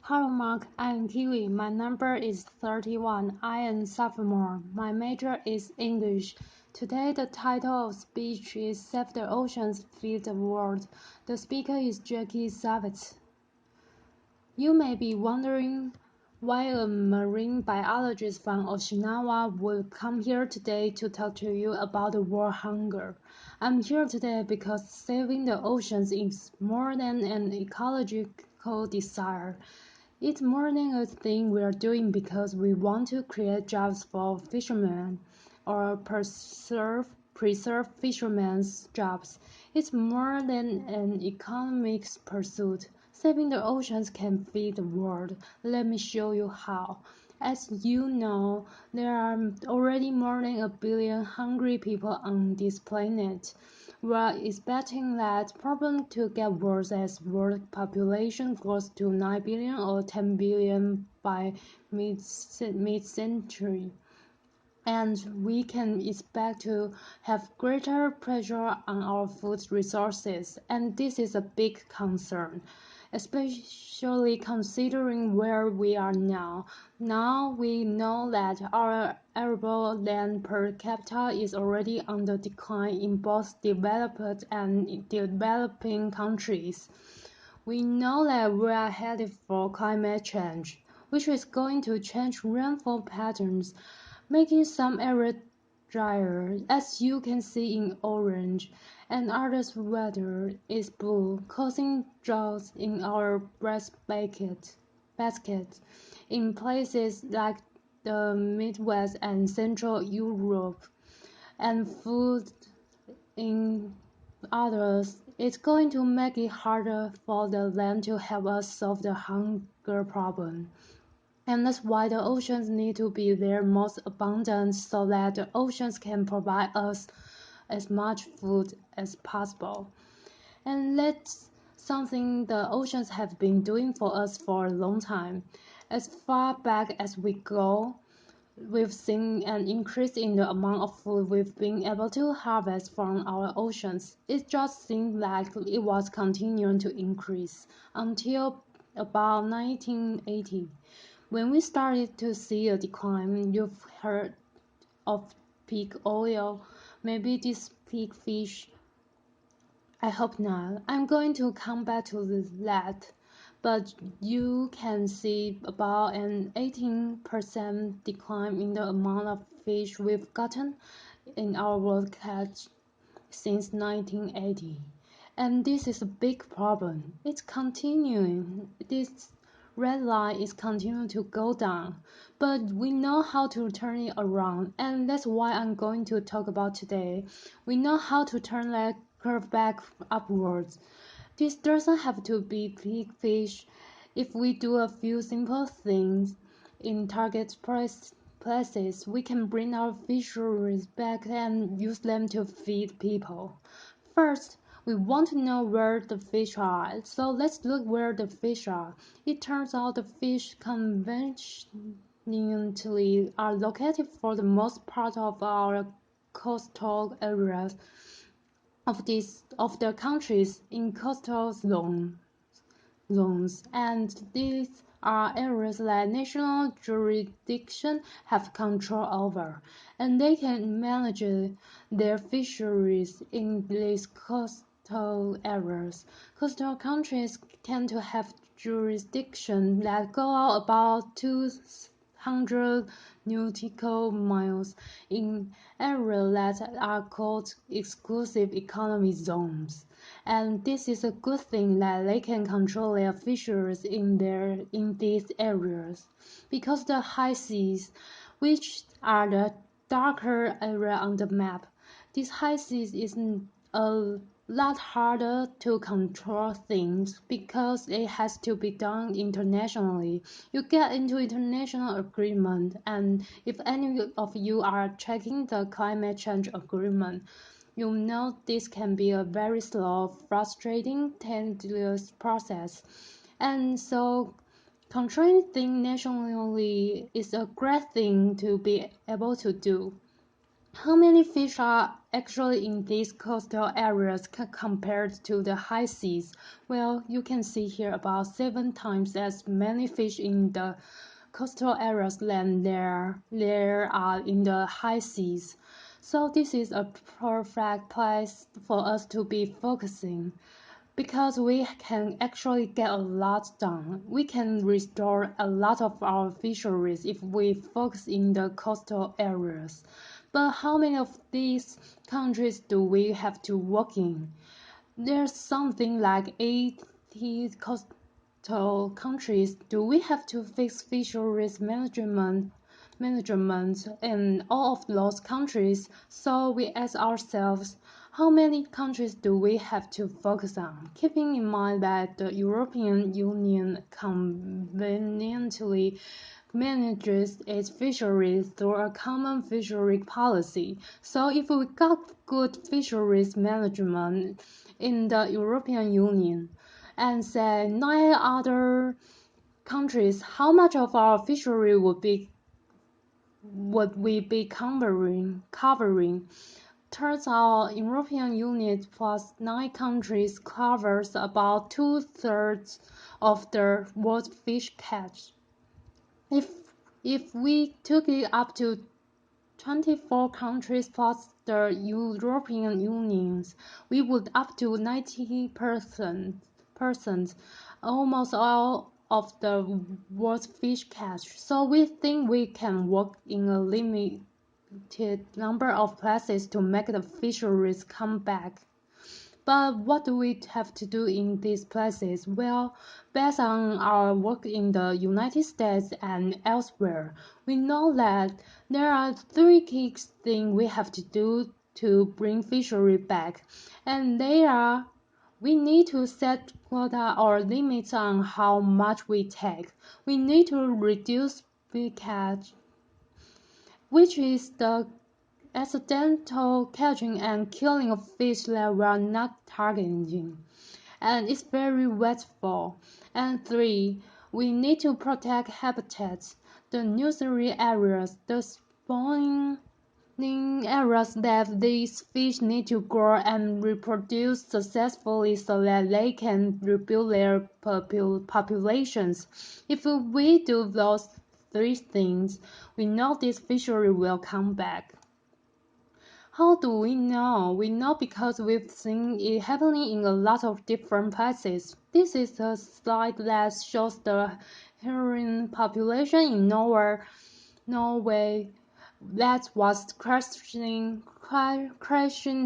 Hello Mark, I am Kiwi. My number is 31. I am sophomore. My major is English. Today the title of speech is Save the Oceans, Feed the World. The speaker is Jackie Savitz. You may be wondering why a marine biologist from Okinawa would come here today to talk to you about the world hunger. I'm here today because saving the oceans is more than an ecological desire. It's more than a thing we're doing because we want to create jobs for fishermen or preserve fishermen's jobs. It's more than an economic pursuit. Saving the oceans can feed the world. Let me show you how. As you know, there are already more than a billion hungry people on this planet. We are expecting that problem to get worse as world population grows to 9 billion or 10 billion by mid-century. And we can expect to have greater pressure on our food resources, and this is a big concern, especially considering where we are now. Now we know that our arable land per capita is already on the decline in both developed and developing countries. We know that we are headed for climate change, which is going to change rainfall patterns, making some areas drier, as you can see in orange, and others weather is blue, causing droughts in our basket in places like the Midwest and Central Europe, and food in others. It's going to make it harder for the land to help us solve the hunger problem. And that's why the oceans need to be their most abundant so that the oceans can provide us as much food as possible. And that's something the oceans have been doing for us for a long time. As far back as we go, we've seen an increase in the amount of food we've been able to harvest from our oceans. It just seemed like it was continuing to increase until about 1980. When we started to see a decline, you've heard of peak oil, maybe this peak fish. I hope not. I'm going to come back to that. But you can see about an 18% decline in the amount of fish we've gotten in our world catch since 1980. And this is a big problem. It's continuing. This red line is continuing to go down, but we know how to turn it around, and that's why I'm going to talk about today. We know how to turn that curve back upwards. This doesn't have to be big fish. If we do a few simple things in target places, we can bring our fisheries back and use them to feed people. First, we want to know where the fish are, so let's look where the fish are. It turns out the fish conveniently are located for the most part of our coastal areas of the countries in coastal zones, and these are areas that national jurisdiction have control over, and they can manage their fisheries in these coastal areas. Coastal countries tend to have jurisdiction that go out about 200 nautical miles in areas that are called exclusive economic zones. And this is a good thing that they can control their fisheries in these areas, because the high seas, which are the darker area on the map, these high seas is a lot harder to control things because it has to be done internationally. You get into international agreement, and if any of you are checking the climate change agreement, you know this can be a very slow, frustrating, tedious process. And so controlling things nationally is a great thing to be able to do. How many fish are actually in these coastal areas compared to the high seas? Well, you can see here about 7 times as many fish in the coastal areas than there are in the high seas. So this is a perfect place for us to be focusing because we can actually get a lot done. We can restore a lot of our fisheries if we focus in the coastal areas. But how many of these countries do we have to work in? There's something like 80 coastal countries. Do we have to fix fisheries management in all of those countries? So we ask ourselves, how many countries do we have to focus on? Keeping in mind that the European Union conveniently manages its fisheries through a common fishery policy. So if we got good fisheries management in the European Union and say 9 other countries, how much of our fishery would we be covering? Turns out European Union plus 9 countries covers about 2/3 of the world fish catch. If we took it up to 24 countries plus the European Union, we would up to 90%, almost all of the world's fish catch. So we think we can work in a limited number of places to make the fisheries come back. But what do we have to do in these places? Well, based on our work in the United States and elsewhere, we know that there are 3 key things we have to do to bring fishery back. And they are, we need to set quota or limits on how much we take. We need to reduce big catch, which is the accidental catching and killing of fish that we are not targeting, and it's very wasteful. And 3, we need to protect habitats, the nursery areas, the spawning areas that these fish need to grow and reproduce successfully so that they can rebuild their populations. If we do those 3 things, we know this fishery will come back. How do we know? We know because we've seen it happening in a lot of different places. This is a slide that shows the heron population in Norway that was crashing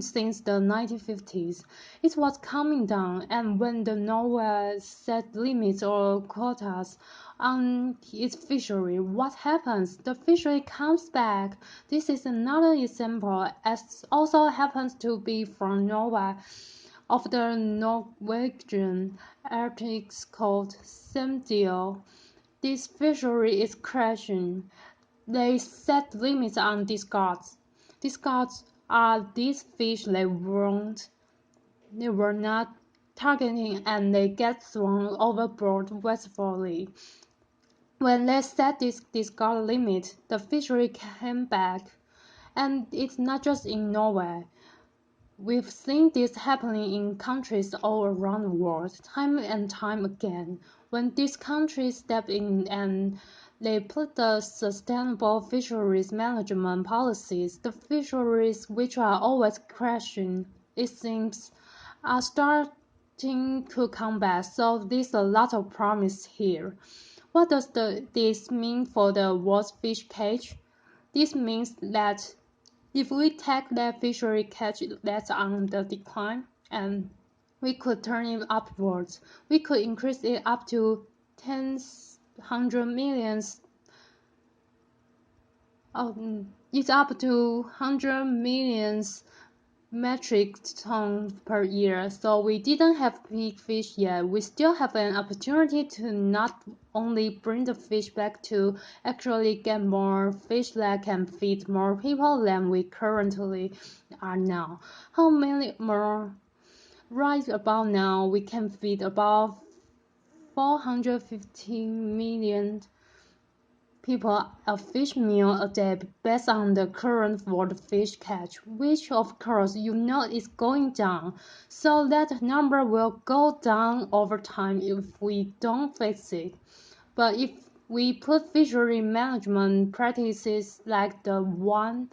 since the 1950s. It was coming down, and when the Norway set limits or quotas on its fishery, what happens? The fishery comes back. This is another example, as also happens to be from Norway, of the Norwegian Arctic called Samdeel. This fishery is crashing. They set limits on discards. Discards are these fish they were not targeting and they get thrown overboard wastefully. When they set this discard limit, the fishery came back. And it's not just in Norway. We've seen this happening in countries all around the world, time and time again. When these countries step in and they put the sustainable fisheries management policies, the fisheries which are always crashing, it seems, are starting to come back. So there's a lot of promise here. What does this mean for the world's fish catch? This means that if we take that fishery catch that's on the decline and we could turn it upwards, we could increase it up to tens, 100 millions. It's up to 100 millions metric tons per year. So we didn't have big fish yet. We still have an opportunity to not only bring the fish back, to actually get more fish that can feed more people than we currently are now. How many more? Right about now, we can feed about 450 million people a fish meal a day based on the current world fish catch, which of course you know is going down. So that number will go down over time if we don't fix it. But if we put fishery management practices like the one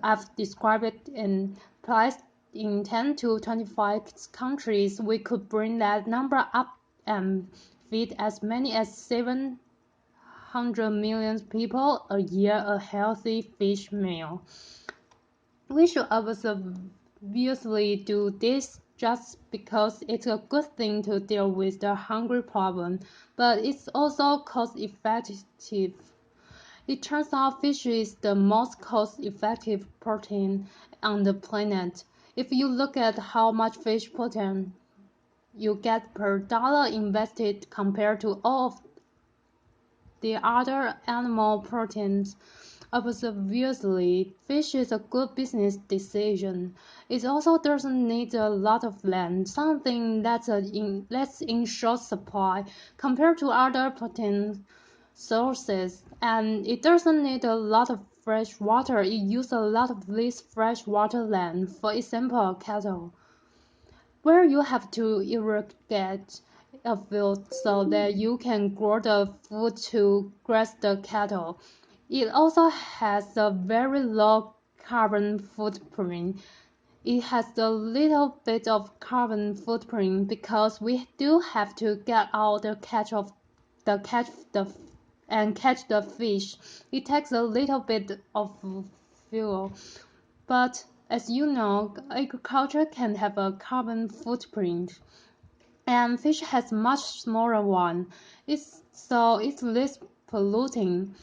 I've described in place in 10 to 25 countries, we could bring that number up and feed as many as 700 million people a year a healthy fish meal. We should obviously do this just because it's a good thing to deal with the hunger problem, but it's also cost effective. It turns out fish is the most cost-effective protein on the planet. If you look at how much fish protein you get per dollar invested compared to all of the other animal proteins, obviously, fish is a good business decision. It also doesn't need a lot of land, something that's in short supply compared to other protein sources, and it doesn't need a lot of fresh water. It uses a lot of less fresh water land. For example, cattle, where you have to irrigate a field so that you can grow the food to graze the cattle. It also has a very low carbon footprint. It has a little bit of carbon footprint because we do have to get out the catch the and catch the fish. It takes a little bit of fuel. But as you know, agriculture can have a carbon footprint, and fish has much smaller one. It's less polluting.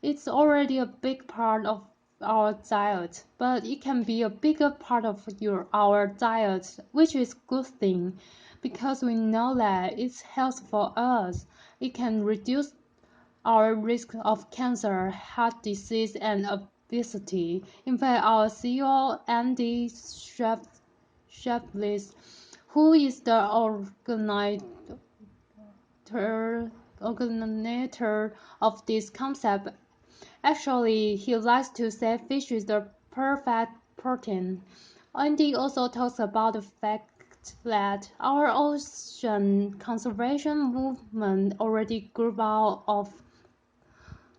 It's already a big part of our diet, but it can be a bigger part of our diet, which is good thing because we know that it's healthy for us. It can reduce our risk of cancer, heart disease, and obesity. In fact, our CEO, Andy Shefless, who is the originator of this concept, actually, he likes to say fish is the perfect protein. Andy also talks about the fact that our ocean conservation movement already grew out of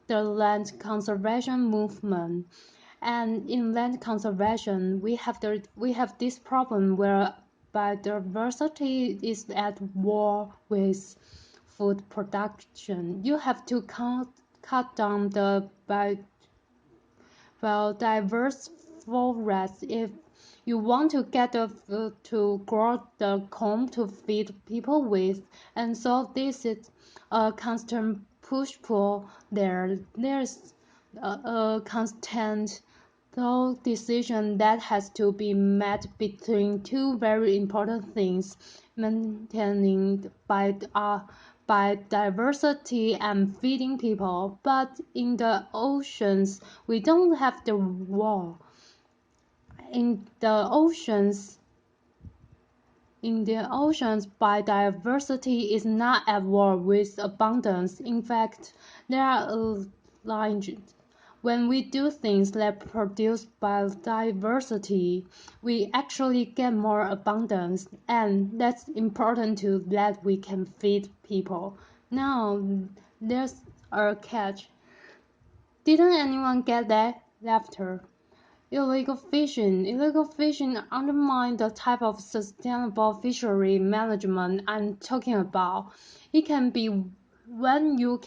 the land conservation movement. And in land conservation, we have this problem where biodiversity is at war with food production. You have to cut down the biodiverse forest if you want to get the food to grow the corn to feed people with, and so this is a constant push-pull there. There's a constant though decision that has to be made between two very important things: maintaining biodiversity and feeding people. But in the oceans, we don't have the war. In the oceans, biodiversity is not at war with abundance. In fact, they are aligned. When we do things that produce biodiversity, we actually get more abundance, and that's important to that we can feed people. Now, there's a catch. Didn't anyone get that? Laughter. Illegal fishing undermines the type of sustainable fishery management I'm talking about. It can be when you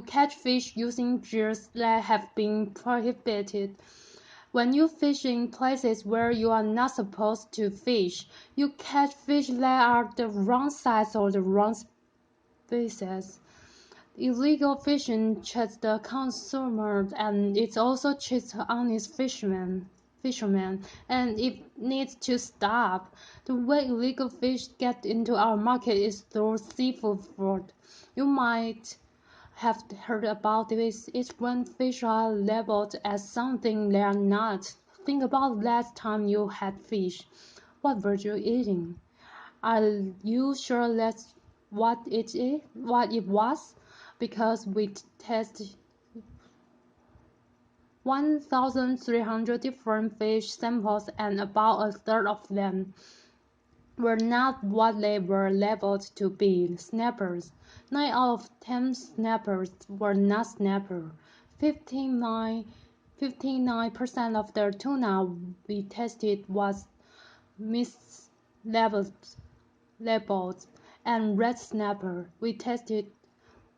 catch fish using gears that have been prohibited. When you fish in places where you are not supposed to fish, you catch fish that are the wrong size or the wrong species. Illegal fishing cheats the consumer, and it also cheats honest fishermen, and it needs to stop. The way illegal fish get into our market is through seafood fraud. You might have heard about this. It's when fish are labeled as something they are not. Think about last time you had fish. What were you eating? Are you sure that's what it was? Because we test 1,300 different fish samples, and about a third of them were not what they were labeled to be, snappers. 9 out of 10 snappers were not snapper. 59% of the tuna we tested was mislabeled, and red snapper. We tested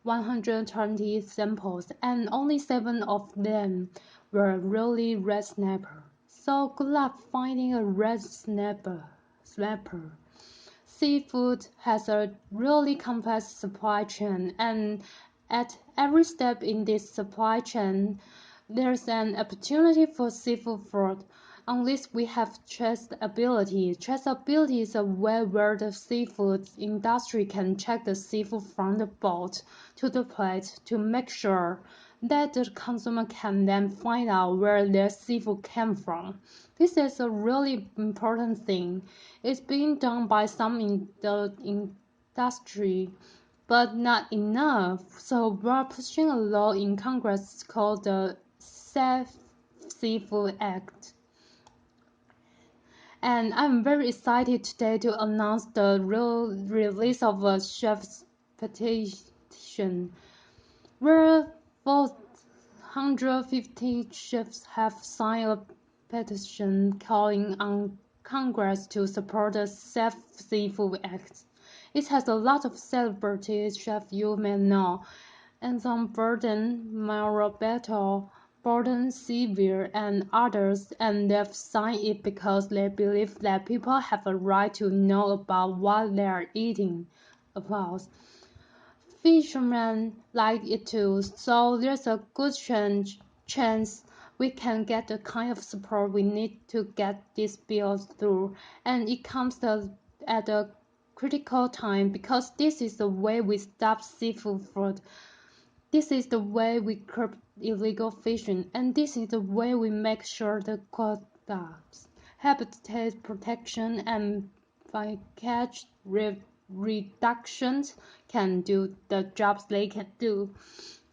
120 samples, and only 7 of them were really red snapper. So good luck finding a red snapper. Seafood has a really complex supply chain, and at every step in this supply chain, there's an opportunity for seafood fraud. Unless we have traceability. Traceability is a way where the seafood industry can check the seafood from the boat to the plate to make sure that the consumer can then find out where their seafood came from. This is a really important thing. It's being done by some in the industry, but not enough. So we're pushing a law in Congress called the Safe Seafood Act. And I'm very excited today to announce the release of a chef's petition, where 450 chefs have signed a petition calling on Congress to support the Safe Seafood Act. It has a lot of celebrity chefs you may know, Anson Burden, Mauro Beto, Gordon Sevier, and others, and they've signed it because they believe that people have a right to know about what they are eating. Applause. Fishermen like it too, so there's a good chance we can get the kind of support we need to get this bill through, and it comes at a critical time because this is the way we stop seafood fraud. This is the way we curb illegal fishing, and this is the way we make sure the quotas, habitat protection, and bycatch reductions can do the jobs they can do.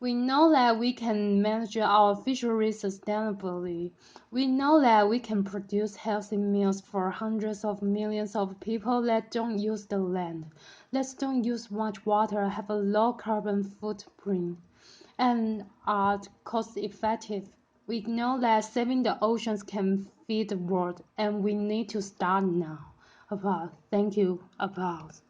We know that we can manage our fisheries sustainably. We know that we can produce healthy meals for hundreds of millions of people that don't use the land, that don't use much water, have a low carbon footprint, and are cost effective. We know that saving the oceans can feed the world, and we need to start now. Applause. Thank you. Applause.